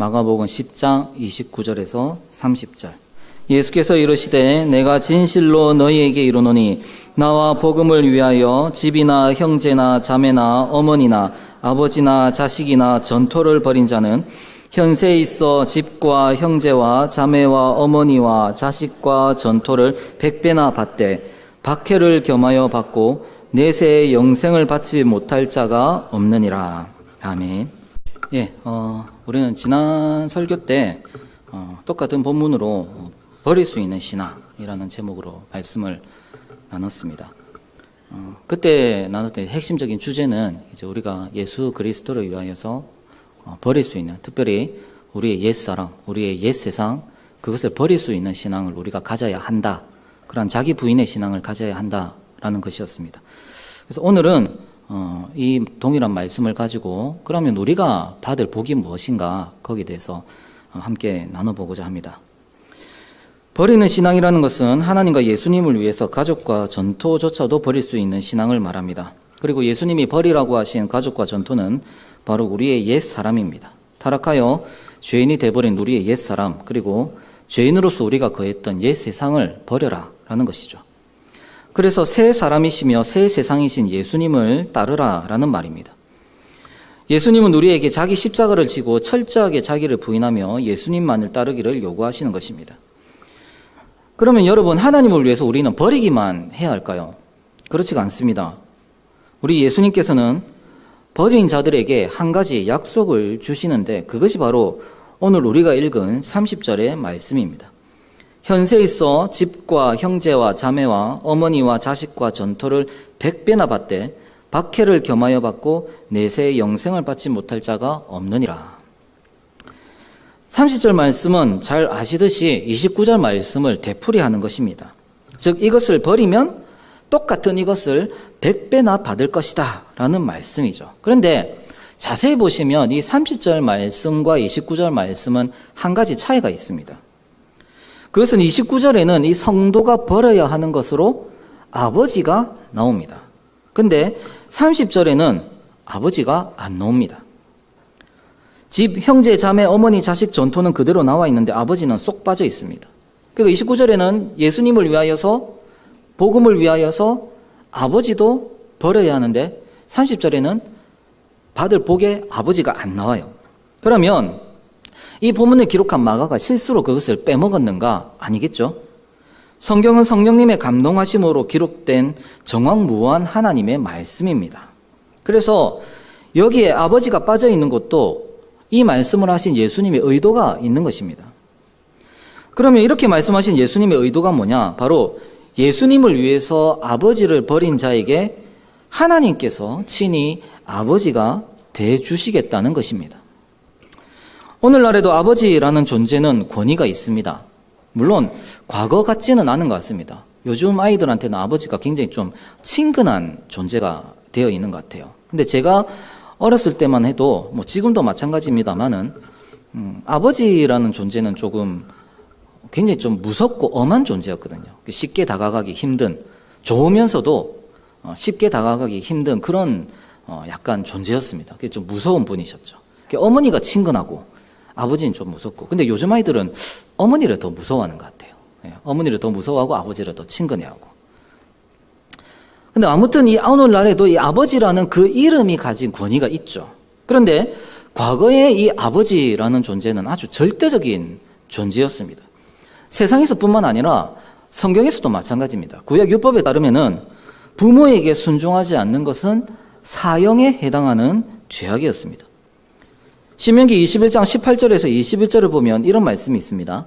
마가복음 10장 29절에서 30절. 예수께서 이르시되 내가 진실로 너희에게 이르노니 나와 복음을 위하여 집이나 형제나 자매나 어머니나 아버지나 자식이나 전토를 벌인 자는 현세에 있어 집과 형제와 자매와 어머니와 자식과 전토를 100배나 받되 박해를 겸하여 받고 내세의 영생을 받지 못할 자가 없느니라. 아멘. 우리는 지난 설교 때 똑같은 본문으로 버릴 수 있는 신앙이라는 제목으로 말씀을 나눴습니다. 그때 나눴던 핵심적인 주제는 이제 우리가 예수 그리스도를 위하여서 버릴 수 있는, 특별히 우리의 옛사람, 우리의 옛세상, 그것을 버릴 수 있는 신앙을 우리가 가져야 한다. 그런 자기 부인의 신앙을 가져야 한다라는 것이었습니다. 그래서 오늘은 이 동일한 말씀을 가지고 그러면 우리가 받을 복이 무엇인가, 거기에 대해서 함께 나눠보고자 합니다. 버리는 신앙이라는 것은 하나님과 예수님을 위해서 가족과 전토조차도 버릴 수 있는 신앙을 말합니다. 그리고 예수님이 버리라고 하신 가족과 전토는 바로 우리의 옛사람입니다. 타락하여 죄인이 되어버린 우리의 옛사람, 그리고 죄인으로서 우리가 거했던 옛세상을 버려라 라는 것이죠. 그래서 새 사람이시며 새 세상이신 예수님을 따르라 라는 말입니다. 예수님은 우리에게 자기 십자가를 지고 철저하게 자기를 부인하며 예수님만을 따르기를 요구하시는 것입니다. 그러면 여러분, 하나님을 위해서 우리는 버리기만 해야 할까요? 그렇지가 않습니다. 우리 예수님께서는 버린 자들에게 한 가지 약속을 주시는데 그것이 바로 오늘 우리가 읽은 30절의 말씀입니다. 현세에 있어 집과 형제와 자매와 어머니와 자식과 전토를 100배나 받되 박해를 겸하여 받고 내세의 영생을 받지 못할 자가 없느니라. 30절 말씀은 잘 아시듯이 29절 말씀을 되풀이하는 것입니다. 즉 이것을 버리면 똑같은 이것을 100배나 받을 것이다 라는 말씀이죠. 그런데 자세히 보시면 이 30절 말씀과 29절 말씀은 한 가지 차이가 있습니다. 그것은 29절에는 이 성도가 버려야 하는 것으로 아버지가 나옵니다. 근데 30절에는 아버지가 안 나옵니다. 집, 형제, 자매, 어머니, 자식, 전토는 그대로 나와 있는데 아버지는 쏙 빠져 있습니다. 그리고 29절에는 예수님을 위하여서, 복음을 위하여서 아버지도 버려야 하는데 30절에는 받을 복에 아버지가 안 나와요. 그러면 이 본문에 기록한 마가가 실수로 그것을 빼먹었는가? 아니겠죠? 성경은 성령님의 감동하심으로 기록된 정확무한 하나님의 말씀입니다. 그래서 여기에 아버지가 빠져 있는 것도 이 말씀을 하신 예수님의 의도가 있는 것입니다. 그러면 이렇게 말씀하신 예수님의 의도가 뭐냐? 바로 예수님을 위해서 아버지를 버린 자에게 하나님께서 친히 아버지가 대주시겠다는 것입니다. 오늘날에도 아버지라는 존재는 권위가 있습니다. 물론 과거 같지는 않은 것 같습니다. 요즘 아이들한테는 아버지가 굉장히 좀 친근한 존재가 되어 있는 것 같아요. 근데 제가 어렸을 때만 해도 지금도 마찬가지입니다만은 아버지라는 존재는 조금 굉장히 좀 무섭고 엄한 존재였거든요. 쉽게 다가가기 힘든, 좋으면서도 쉽게 다가가기 힘든 그런 약간 존재였습니다. 그게 좀 무서운 분이셨죠. 어머니가 친근하고 아버지는 좀 무섭고. 근데 요즘 아이들은 어머니를 더 무서워하는 것 같아요. 어머니를 더 무서워하고 아버지를 더 친근해하고. 근데 아무튼 이 오늘날에도 이 아버지라는 그 이름이 가진 권위가 있죠. 그런데 과거에 이 아버지라는 존재는 아주 절대적인 존재였습니다. 세상에서뿐만 아니라 성경에서도 마찬가지입니다. 구약 율법에 따르면은 부모에게 순종하지 않는 것은 사형에 해당하는 죄악이었습니다. 신명기 21장 18절에서 21절을 보면 이런 말씀이 있습니다.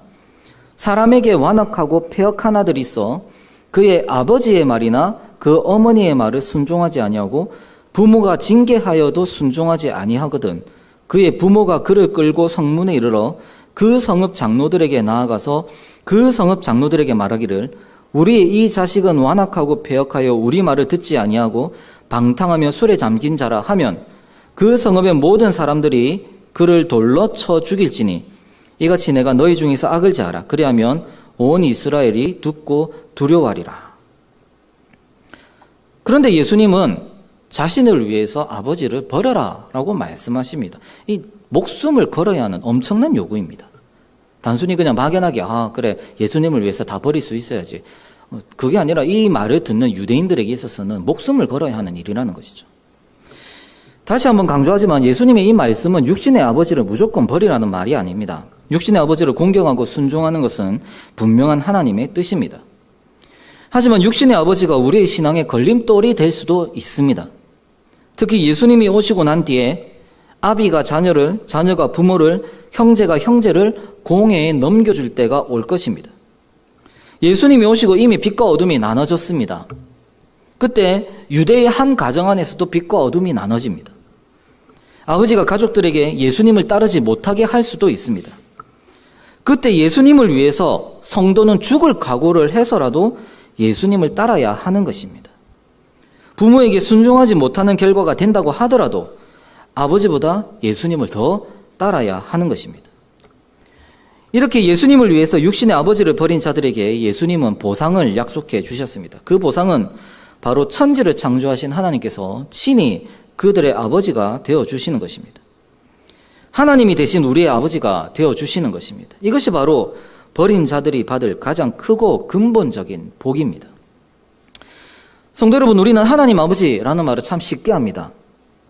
사람에게 완악하고 폐역한 아들이 있어 그의 아버지의 말이나 그 어머니의 말을 순종하지 아니하고 부모가 징계하여도 순종하지 아니하거든 그의 부모가 그를 끌고 성문에 이르러 그 성읍 장로들에게 나아가서 그 성읍 장로들에게 말하기를 우리 이 자식은 완악하고 폐역하여 우리 말을 듣지 아니하고 방탕하며 술에 잠긴 자라 하면 그 성읍의 모든 사람들이 그를 돌로 쳐 죽일지니 이같이 내가 너희 중에서 악을 제하라. 그리하면 온 이스라엘이 듣고 두려워하리라. 그런데 예수님은 자신을 위해서 아버지를 버려라 라고 말씀하십니다. 이 목숨을 걸어야 하는 엄청난 요구입니다. 단순히 그냥 막연하게 그래 예수님을 위해서 다 버릴 수 있어야지. 그게 아니라 이 말을 듣는 유대인들에게 있어서는 목숨을 걸어야 하는 일이라는 것이죠. 다시 한번 강조하지만 예수님의 이 말씀은 육신의 아버지를 무조건 버리라는 말이 아닙니다. 육신의 아버지를 공경하고 순종하는 것은 분명한 하나님의 뜻입니다. 하지만 육신의 아버지가 우리의 신앙의 걸림돌이 될 수도 있습니다. 특히 예수님이 오시고 난 뒤에 아비가 자녀를, 자녀가 부모를, 형제가 형제를 공회에 넘겨줄 때가 올 것입니다. 예수님이 오시고 이미 빛과 어둠이 나눠졌습니다. 그때 유대의 한 가정 안에서도 빛과 어둠이 나눠집니다. 아버지가 가족들에게 예수님을 따르지 못하게 할 수도 있습니다. 그때 예수님을 위해서 성도는 죽을 각오를 해서라도 예수님을 따라야 하는 것입니다. 부모에게 순종하지 못하는 결과가 된다고 하더라도 아버지보다 예수님을 더 따라야 하는 것입니다. 이렇게 예수님을 위해서 육신의 아버지를 버린 자들에게 예수님은 보상을 약속해 주셨습니다. 그 보상은 바로 천지를 창조하신 하나님께서 친히 그들의 아버지가 되어주시는 것입니다. 하나님이 대신 우리의 아버지가 되어주시는 것입니다. 이것이 바로 버린 자들이 받을 가장 크고 근본적인 복입니다. 성도 여러분, 우리는 하나님 아버지라는 말을 참 쉽게 합니다.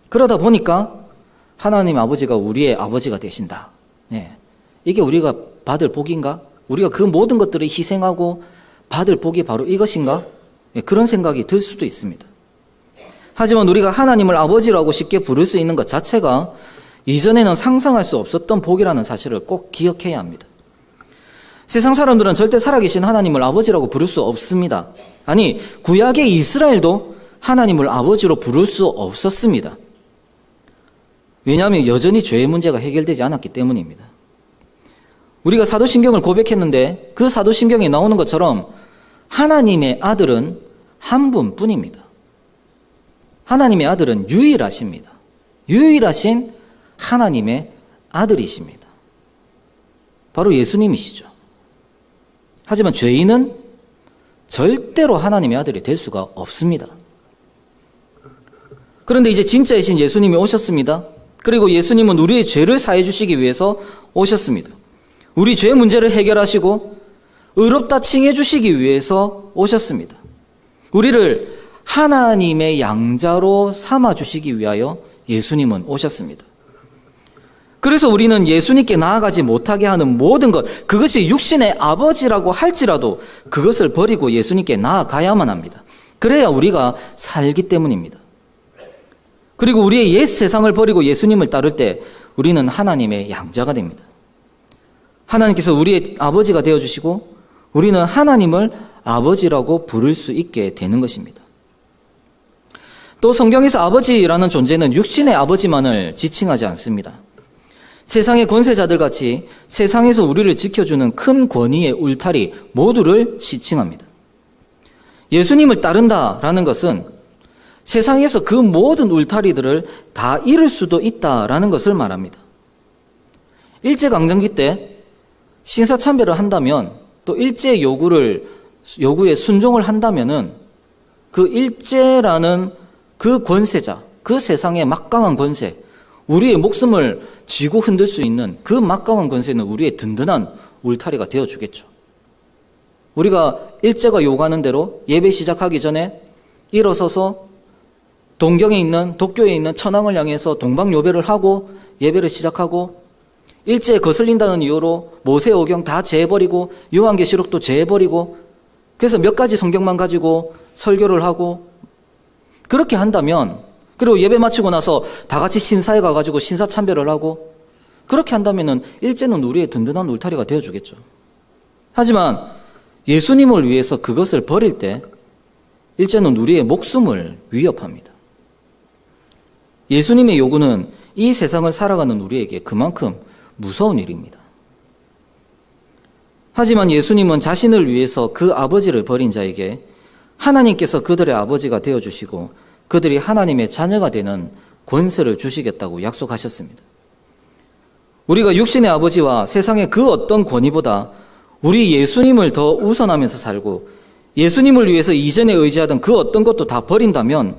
그러다 보니까 하나님 아버지가 우리의 아버지가 되신다. 이게 우리가 받을 복인가? 우리가 그 모든 것들을 희생하고 받을 복이 바로 이것인가? 그런 생각이 들 수도 있습니다. 하지만 우리가 하나님을 아버지라고 쉽게 부를 수 있는 것 자체가 이전에는 상상할 수 없었던 복이라는 사실을 꼭 기억해야 합니다. 세상 사람들은 절대 살아계신 하나님을 아버지라고 부를 수 없습니다. 아니, 구약의 이스라엘도 하나님을 아버지로 부를 수 없었습니다. 왜냐하면 여전히 죄의 문제가 해결되지 않았기 때문입니다. 우리가 사도신경을 고백했는데 그 사도신경에 나오는 것처럼 하나님의 아들은 한 분뿐입니다. 하나님의 아들은 유일하십니다. 유일하신 하나님의 아들이십니다. 바로 예수님이시죠. 하지만 죄인은 절대로 하나님의 아들이 될 수가 없습니다. 그런데 이제 진짜이신 예수님이 오셨습니다. 그리고 예수님은 우리의 죄를 사해 주시기 위해서 오셨습니다. 우리 죄 문제를 해결하시고 의롭다 칭해 주시기 위해서 오셨습니다. 우리를 하나님의 양자로 삼아 주시기 위하여 예수님은 오셨습니다. 그래서 우리는 예수님께 나아가지 못하게 하는 모든 것, 그것이 육신의 아버지라고 할지라도 그것을 버리고 예수님께 나아가야만 합니다. 그래야 우리가 살기 때문입니다. 그리고 우리의 옛 세상을 버리고 예수님을 따를 때 우리는 하나님의 양자가 됩니다. 하나님께서 우리의 아버지가 되어주시고 우리는 하나님을 아버지라고 부를 수 있게 되는 것입니다. 또 성경에서 아버지라는 존재는 육신의 아버지만을 지칭하지 않습니다. 세상의 권세자들 같이 세상에서 우리를 지켜주는 큰 권위의 울타리 모두를 지칭합니다. 예수님을 따른다라는 것은 세상에서 그 모든 울타리들을 다 잃을 수도 있다라는 것을 말합니다. 일제강점기 때 신사참배를 한다면 또 일제 요구에 순종을 한다면은 그 일제라는 그 권세자, 그 세상의 막강한 권세, 우리의 목숨을 쥐고 흔들 수 있는 그 막강한 권세는 우리의 든든한 울타리가 되어주겠죠. 우리가 일제가 요구하는 대로 예배 시작하기 전에 일어서서 동경에 있는 도쿄에 있는 천황을 향해서 동방요배를 하고 예배를 시작하고 일제에 거슬린다는 이유로 모세오경 다 제해버리고 요한계시록도 제해버리고 그래서 몇 가지 성경만 가지고 설교를 하고 그렇게 한다면 그리고 예배 마치고 나서 다 같이 신사에 가가지고 신사참배를 하고 그렇게 한다면은 일제는 우리의 든든한 울타리가 되어주겠죠. 하지만 예수님을 위해서 그것을 버릴 때 일제는 우리의 목숨을 위협합니다. 예수님의 요구는 이 세상을 살아가는 우리에게 그만큼 무서운 일입니다. 하지만 예수님은 자신을 위해서 그 아버지를 버린 자에게 하나님께서 그들의 아버지가 되어주시고 그들이 하나님의 자녀가 되는 권세를 주시겠다고 약속하셨습니다. 우리가 육신의 아버지와 세상의 그 어떤 권위보다 우리 예수님을 더 우선하면서 살고 예수님을 위해서 이전에 의지하던 그 어떤 것도 다 버린다면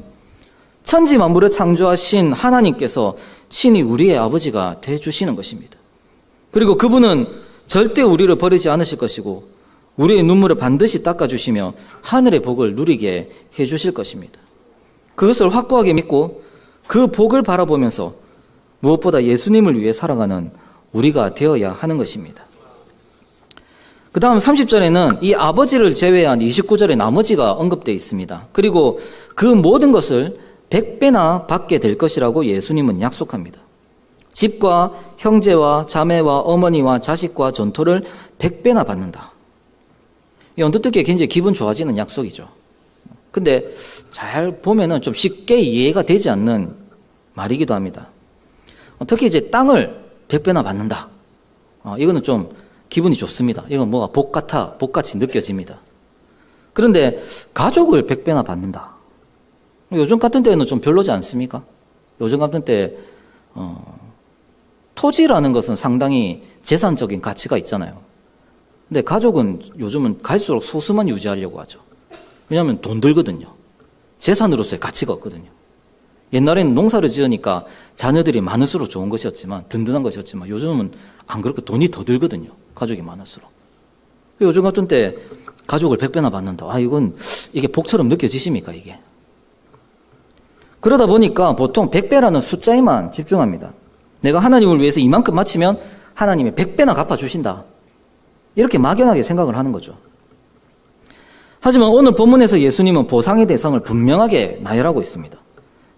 천지 만물을 창조하신 하나님께서 친히 우리의 아버지가 되어주시는 것입니다. 그리고 그분은 절대 우리를 버리지 않으실 것이고 우리의 눈물을 반드시 닦아주시며 하늘의 복을 누리게 해주실 것입니다. 그것을 확고하게 믿고 그 복을 바라보면서 무엇보다 예수님을 위해 살아가는 우리가 되어야 하는 것입니다. 그 다음 30절에는 이 아버지를 제외한 29절의 나머지가 언급되어 있습니다. 그리고 그 모든 것을 100배나 받게 될 것이라고 예수님은 약속합니다. 집과 형제와 자매와 어머니와 자식과 전토를 100배나 받는다. 이 언뜻 듣기에 굉장히 기분 좋아지는 약속이죠. 근데 잘 보면은 좀 쉽게 이해가 되지 않는 말이기도 합니다. 특히 이제 땅을 100배나 받는다. 이거는 좀 기분이 좋습니다. 이건 뭐가 복같이 느껴집니다. 그런데 가족을 100배나 받는다. 요즘 같은 때는 좀 별로지 않습니까? 요즘 같은 때 토지라는 것은 상당히 재산적인 가치가 있잖아요. 근데 가족은 요즘은 갈수록 소수만 유지하려고 하죠. 왜냐하면 돈 들거든요. 재산으로서의 가치가 없거든요. 옛날에는 농사를 지으니까 자녀들이 많을수록 좋은 것이었지만, 든든한 것이었지만 요즘은 안 그렇게 돈이 더 들거든요. 가족이 많을수록. 요즘 같은 때 가족을 100배나 받는다. 이게 복처럼 느껴지십니까, 이게? 그러다 보니까 보통 100배라는 숫자에만 집중합니다. 내가 하나님을 위해서 이만큼 바치면 하나님이 100배나 갚아주신다. 이렇게 막연하게 생각을 하는 거죠. 하지만 오늘 본문에서 예수님은 보상의 대상을 분명하게 나열하고 있습니다.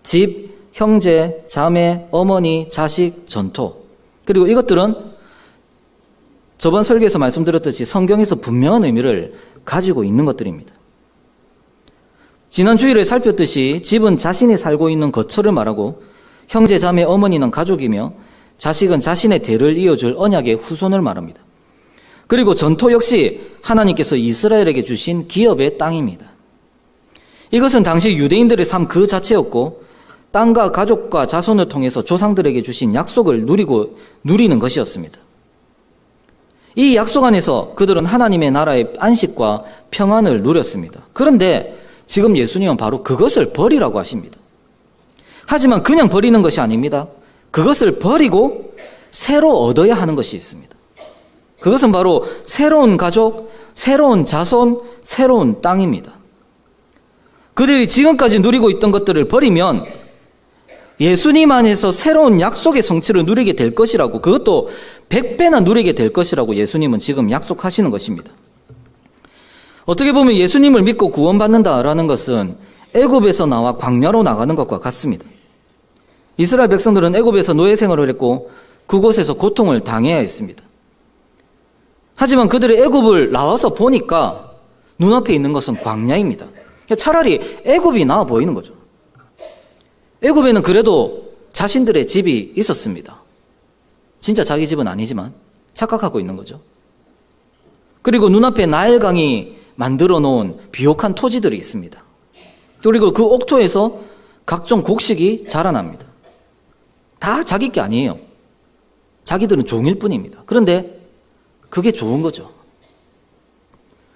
집, 형제, 자매, 어머니, 자식, 전토. 그리고 이것들은 저번 설교에서 말씀드렸듯이 성경에서 분명한 의미를 가지고 있는 것들입니다. 지난 주일에 살폈듯이 집은 자신이 살고 있는 거처를 말하고 형제, 자매, 어머니는 가족이며 자식은 자신의 대를 이어줄 언약의 후손을 말합니다. 그리고 전토 역시 하나님께서 이스라엘에게 주신 기업의 땅입니다. 이것은 당시 유대인들의 삶 그 자체였고 땅과 가족과 자손을 통해서 조상들에게 주신 약속을 누리는 것이었습니다. 이 약속 안에서 그들은 하나님의 나라의 안식과 평안을 누렸습니다. 그런데 지금 예수님은 바로 그것을 버리라고 하십니다. 하지만 그냥 버리는 것이 아닙니다. 그것을 버리고 새로 얻어야 하는 것이 있습니다. 그것은 바로 새로운 가족, 새로운 자손, 새로운 땅입니다. 그들이 지금까지 누리고 있던 것들을 버리면 예수님 안에서 새로운 약속의 성취를 누리게 될 것이라고, 그것도 100배나 누리게 될 것이라고 예수님은 지금 약속하시는 것입니다. 어떻게 보면 예수님을 믿고 구원받는다라는 것은 애굽에서 나와 광야로 나가는 것과 같습니다. 이스라엘 백성들은 애굽에서 노예 생활을 했고 그곳에서 고통을 당해야 했습니다. 하지만 그들이 애굽을 나와서 보니까 눈앞에 있는 것은 광야입니다. 차라리 애굽이 나아 보이는 거죠. 애굽에는 그래도 자신들의 집이 있었습니다. 진짜 자기 집은 아니지만 착각하고 있는 거죠. 그리고 눈앞에 나일강이 만들어 놓은 비옥한 토지들이 있습니다. 그리고 그 옥토에서 각종 곡식이 자라납니다. 다 자기 게 아니에요. 자기들은 종일 뿐입니다. 그런데 그게 좋은 거죠.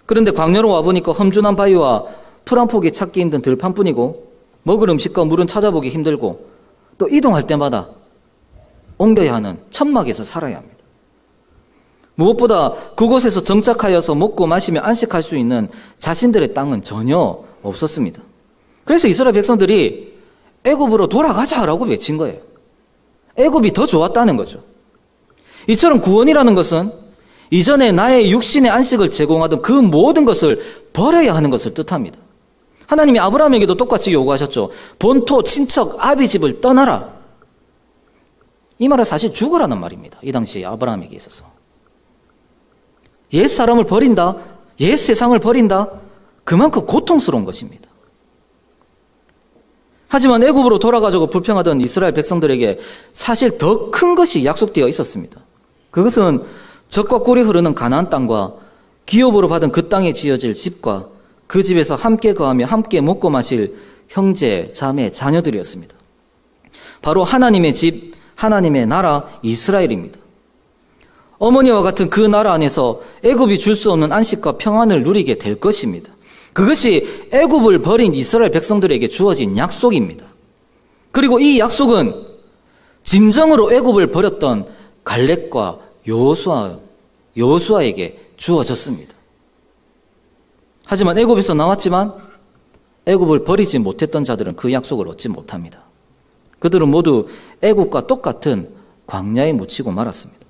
그런데 광야로 와보니까 험준한 바위와 풀 한 폭이 찾기 힘든 들판뿐이고 먹을 음식과 물은 찾아보기 힘들고 또 이동할 때마다 옮겨야 하는 천막에서 살아야 합니다. 무엇보다 그곳에서 정착하여서 먹고 마시며 안식할 수 있는 자신들의 땅은 전혀 없었습니다. 그래서 이스라엘 백성들이 애굽으로 돌아가자라고 외친 거예요. 애굽이 더 좋았다는 거죠. 이처럼 구원이라는 것은 이전에 나의 육신의 안식을 제공하던 그 모든 것을 버려야 하는 것을 뜻합니다. 하나님이 아브라함에게도 똑같이 요구하셨죠. 본토, 친척, 아비 집을 떠나라. 이 말은 사실 죽으라는 말입니다. 이 당시에 아브라함에게 있어서. 옛 사람을 버린다, 옛 세상을 버린다, 그만큼 고통스러운 것입니다. 하지만 애굽으로 돌아가자고 불평하던 이스라엘 백성들에게 사실 더 큰 것이 약속되어 있었습니다. 그것은 젖과 꿀이 흐르는 가나안 땅과 기업으로 받은 그 땅에 지어질 집과 그 집에서 함께 거하며 함께 먹고 마실 형제, 자매, 자녀들이었습니다. 바로 하나님의 집, 하나님의 나라 이스라엘입니다. 어머니와 같은 그 나라 안에서 애굽이 줄 수 없는 안식과 평안을 누리게 될 것입니다. 그것이 애굽을 버린 이스라엘 백성들에게 주어진 약속입니다. 그리고 이 약속은 진정으로 애굽을 버렸던 갈렙과 여호수아에게 주어졌습니다. 하지만 애굽에서 나왔지만 애굽을 버리지 못했던 자들은 그 약속을 얻지 못합니다. 그들은 모두 애굽과 똑같은 광야에 묻히고 말았습니다.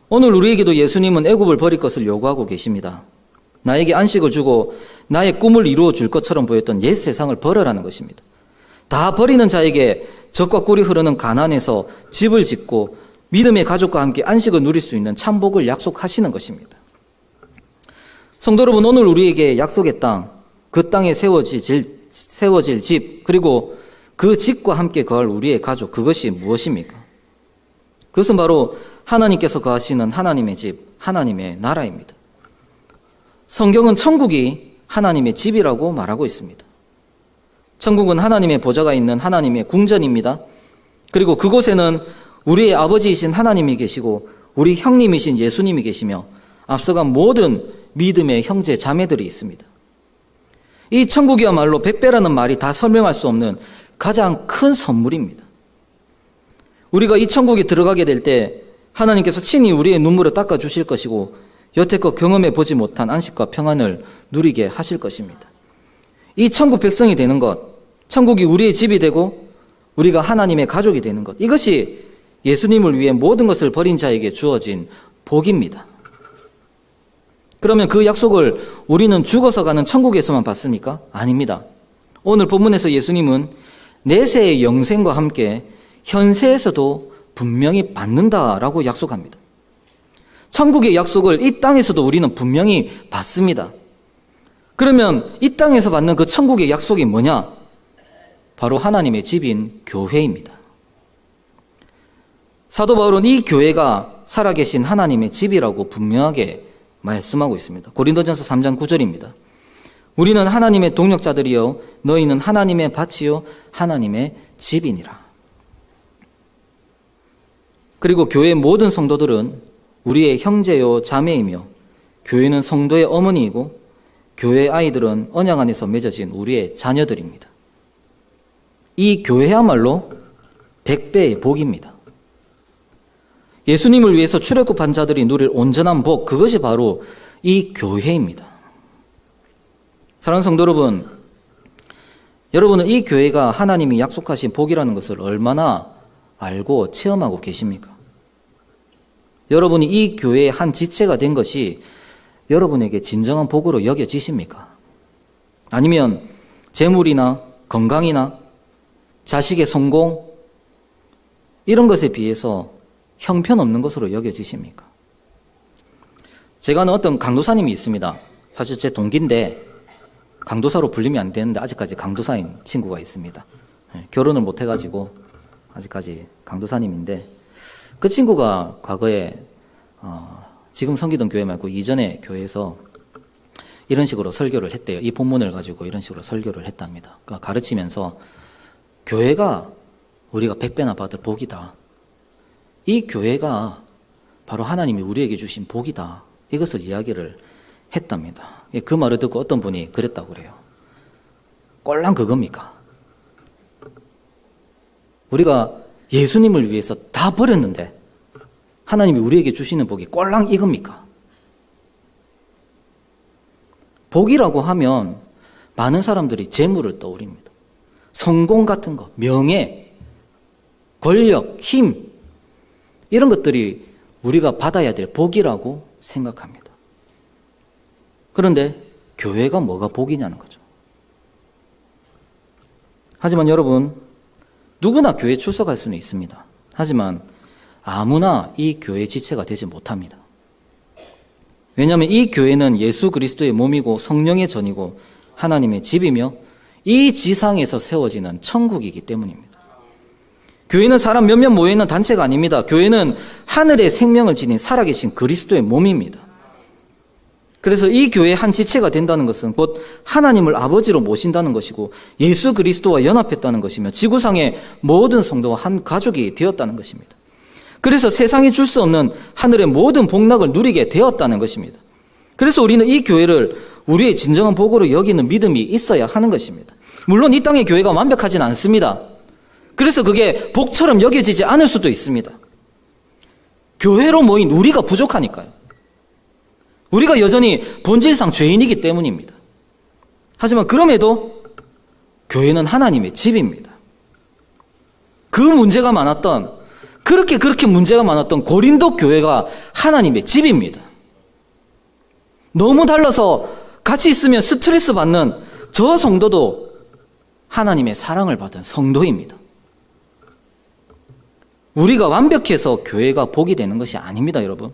오늘 우리에게도 예수님은 애굽을 버릴 것을 요구하고 계십니다. 나에게 안식을 주고 나의 꿈을 이루어 줄 것처럼 보였던 옛 세상을 버려라는 것입니다. 다 버리는 자에게 젖과 꿀이 흐르는 가나안에서 집을 짓고 믿음의 가족과 함께 안식을 누릴 수 있는 참복을 약속하시는 것입니다. 성도 여러분, 오늘 우리에게 약속의 땅, 그 땅에 세워질 집, 그리고 그 집과 함께 거할 우리의 가족, 그것이 무엇입니까? 그것은 바로 하나님께서 거하시는 하나님의 집, 하나님의 나라입니다. 성경은 천국이 하나님의 집이라고 말하고 있습니다. 천국은 하나님의 보좌가 있는 하나님의 궁전입니다. 그리고 그곳에는 우리의 아버지이신 하나님이 계시고 우리 형님이신 예수님이 계시며 앞서간 모든 믿음의 형제 자매들이 있습니다. 이 천국이야말로 100배라는 말이 다 설명할 수 없는 가장 큰 선물입니다. 우리가 이 천국에 들어가게 될 때 하나님께서 친히 우리의 눈물을 닦아주실 것이고 여태껏 경험해 보지 못한 안식과 평안을 누리게 하실 것입니다. 이 천국 백성이 되는 것, 천국이 우리의 집이 되고 우리가 하나님의 가족이 되는 것, 이것이 예수님을 위해 모든 것을 버린 자에게 주어진 복입니다. 그러면 그 약속을 우리는 죽어서 가는 천국에서만 받습니까? 아닙니다. 오늘 본문에서 예수님은 내세의 영생과 함께 현세에서도 분명히 받는다라고 약속합니다. 천국의 약속을 이 땅에서도 우리는 분명히 받습니다. 그러면 이 땅에서 받는 그 천국의 약속이 뭐냐? 바로 하나님의 집인 교회입니다. 사도 바울은 이 교회가 살아계신 하나님의 집이라고 분명하게 말씀하고 있습니다. 고린도전서 3장 9절입니다. 우리는 하나님의 동역자들이요 너희는 하나님의 밭이요 하나님의 집이니라. 그리고 교회의 모든 성도들은 우리의 형제요 자매이며 교회는 성도의 어머니이고 교회의 아이들은 언약 안에서 맺어진 우리의 자녀들입니다. 이 교회야말로 100배의 복입니다. 예수님을 위해서 출애굽한 자들이 누릴 온전한 복, 그것이 바로 이 교회입니다. 사랑하는 성도 여러분, 여러분은 이 교회가 하나님이 약속하신 복이라는 것을 얼마나 알고 체험하고 계십니까? 여러분이 이 교회의 한 지체가 된 것이 여러분에게 진정한 복으로 여겨지십니까? 아니면 재물이나 건강이나 자식의 성공, 이런 것에 비해서 형편없는 것으로 여겨지십니까? 제가 아는 어떤 강도사님이 있습니다. 사실 제 동기인데 강도사로 불리면 안 되는데 아직까지 강도사인 친구가 있습니다. 결혼을 못 해가지고 아직까지 강도사님인데 그 친구가 과거에 지금 섬기던 교회 말고 이전의 교회에서 이런 식으로 설교를 했대요. 이 본문을 가지고 이런 식으로 설교를 했답니다. 그러니까 가르치면서 교회가 우리가 100배나 받을 복이다. 이 교회가 바로 하나님이 우리에게 주신 복이다. 이것을 이야기를 했답니다. 그 말을 듣고 어떤 분이 그랬다고 그래요. 꼴랑 그겁니까? 우리가 예수님을 위해서 다 버렸는데 하나님이 우리에게 주시는 복이 꼴랑 이겁니까? 복이라고 하면 많은 사람들이 재물을 떠올립니다. 성공 같은 거, 명예, 권력, 힘, 이런 것들이 우리가 받아야 될 복이라고 생각합니다. 그런데 교회가 뭐가 복이냐는 거죠. 하지만 여러분, 누구나 교회에 출석할 수는 있습니다. 하지만 아무나 이 교회의 지체가 되지 못합니다. 왜냐하면 이 교회는 예수 그리스도의 몸이고 성령의 전이고 하나님의 집이며 이 지상에서 세워지는 천국이기 때문입니다. 교회는 사람 몇몇 모여있는 단체가 아닙니다. 교회는 하늘의 생명을 지닌 살아계신 그리스도의 몸입니다. 그래서 이 교회의 한 지체가 된다는 것은 곧 하나님을 아버지로 모신다는 것이고 예수 그리스도와 연합했다는 것이며 지구상의 모든 성도와 한 가족이 되었다는 것입니다. 그래서 세상이 줄 수 없는 하늘의 모든 복락을 누리게 되었다는 것입니다. 그래서 우리는 이 교회를 우리의 진정한 복으로 여기는 믿음이 있어야 하는 것입니다. 물론 이 땅의 교회가 완벽하진 않습니다. 그래서 그게 복처럼 여겨지지 않을 수도 있습니다. 교회로 모인 우리가 부족하니까요. 우리가 여전히 본질상 죄인이기 때문입니다. 하지만 그럼에도 교회는 하나님의 집입니다. 그 문제가 많았던, 그렇게 문제가 많았던 고린도 교회가 하나님의 집입니다. 너무 달라서 같이 있으면 스트레스 받는 저 성도도 하나님의 사랑을 받은 성도입니다. 우리가 완벽해서 교회가 복이 되는 것이 아닙니다, 여러분.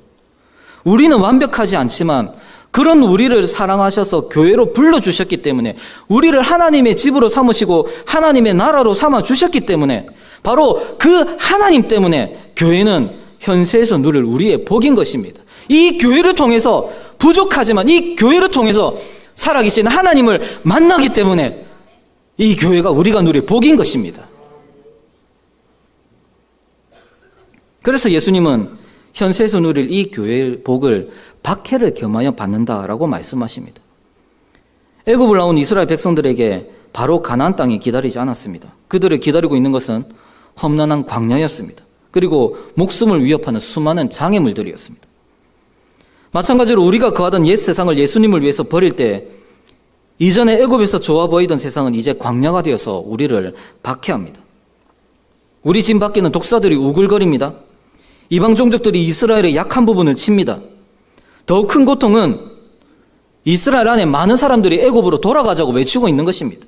우리는 완벽하지 않지만 그런 우리를 사랑하셔서 교회로 불러주셨기 때문에, 우리를 하나님의 집으로 삼으시고 하나님의 나라로 삼아주셨기 때문에, 바로 그 하나님 때문에 교회는 현세에서 누릴 우리의 복인 것입니다. 이 교회를 통해서, 부족하지만 이 교회를 통해서 살아계신 하나님을 만나기 때문에 이 교회가 우리가 누릴 복인 것입니다. 그래서 예수님은 현세에서 누릴 이 교회의 복을 박해를 겸하여 받는다라고 말씀하십니다. 애굽을 나온 이스라엘 백성들에게 바로 가나안 땅이 기다리지 않았습니다. 그들을 기다리고 있는 것은 험난한 광야였습니다. 그리고 목숨을 위협하는 수많은 장애물들이었습니다. 마찬가지로 우리가 거하던 옛 세상을 예수님을 위해서 버릴 때, 이전에 애굽에서 좋아 보이던 세상은 이제 광야가 되어서 우리를 박해합니다. 우리 집 밖에는 독사들이 우글거립니다. 이방 종족들이 이스라엘의 약한 부분을 칩니다. 더욱 큰 고통은 이스라엘 안에 많은 사람들이 애굽으로 돌아가자고 외치고 있는 것입니다.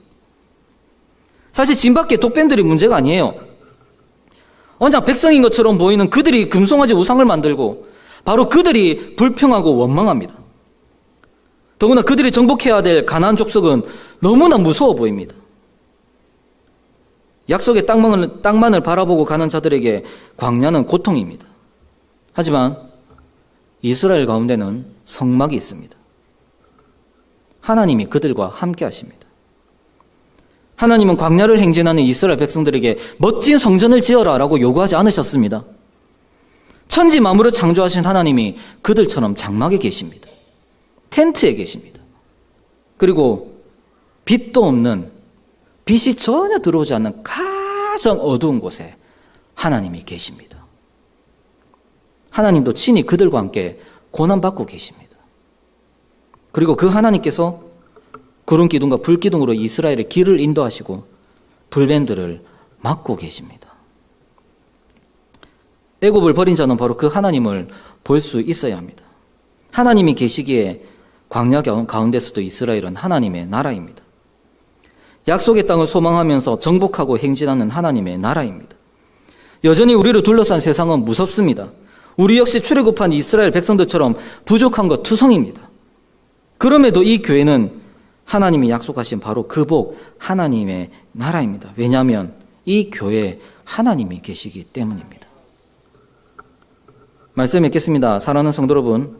사실 집 밖에 독뱀들이 문제가 아니에요. 언장 백성인 것처럼 보이는 그들이 금송아지 우상을 만들고, 바로 그들이 불평하고 원망합니다. 더구나 그들이 정복해야 될 가나안 족속은 너무나 무서워 보입니다. 약속의 땅만을 바라보고 가는 자들에게 광야는 고통입니다. 하지만 이스라엘 가운데는 성막이 있습니다. 하나님이 그들과 함께 하십니다. 하나님은 광야를 행진하는 이스라엘 백성들에게 멋진 성전을 지어라 라고 요구하지 않으셨습니다. 천지 만물을 창조하신 하나님이 그들처럼 장막에 계십니다. 텐트에 계십니다. 그리고 빛도 없는, 빛이 전혀 들어오지 않는 가장 어두운 곳에 하나님이 계십니다. 하나님도 친히 그들과 함께 고난받고 계십니다. 그리고 그 하나님께서 구름 기둥과 불 기둥으로 이스라엘의 길을 인도하시고 불뱀들을 막고 계십니다. 애굽을 버린 자는 바로 그 하나님을 볼 수 있어야 합니다. 하나님이 계시기에 광야 가운데서도 이스라엘은 하나님의 나라입니다. 약속의 땅을 소망하면서 정복하고 행진하는 하나님의 나라입니다. 여전히 우리를 둘러싼 세상은 무섭습니다. 우리 역시 출애굽한 이스라엘 백성들처럼 부족한 것 투성입니다. 그럼에도 이 교회는 하나님이 약속하신 바로 그 복, 하나님의 나라입니다. 왜냐하면 이 교회에 하나님이 계시기 때문입니다. 말씀 맺겠습니다. 사랑하는 성도 여러분,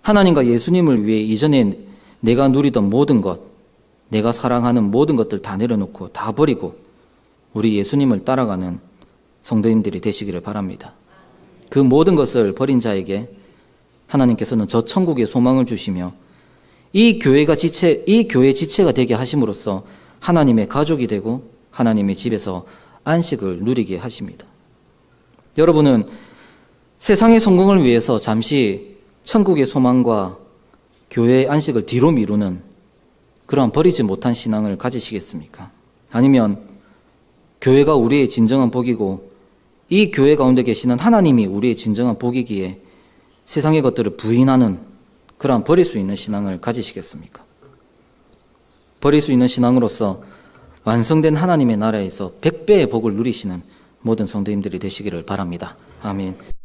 하나님과 예수님을 위해 이전에 내가 누리던 모든 것, 내가 사랑하는 모든 것들 다 내려놓고 다 버리고 우리 예수님을 따라가는 성도님들이 되시기를 바랍니다. 그 모든 것을 버린 자에게 하나님께서는 저 천국의 소망을 주시며 이 교회 지체가 되게 하심으로써 하나님의 가족이 되고 하나님의 집에서 안식을 누리게 하십니다. 여러분은 세상의 성공을 위해서 잠시 천국의 소망과 교회의 안식을 뒤로 미루는 그러한 버리지 못한 신앙을 가지시겠습니까? 아니면 교회가 우리의 진정한 복이고 이 교회 가운데 계시는 하나님이 우리의 진정한 복이기에 세상의 것들을 부인하는 그러한 버릴 수 있는 신앙을 가지시겠습니까? 버릴 수 있는 신앙으로서 완성된 하나님의 나라에서 100배의 복을 누리시는 모든 성도님들이 되시기를 바랍니다. 아멘.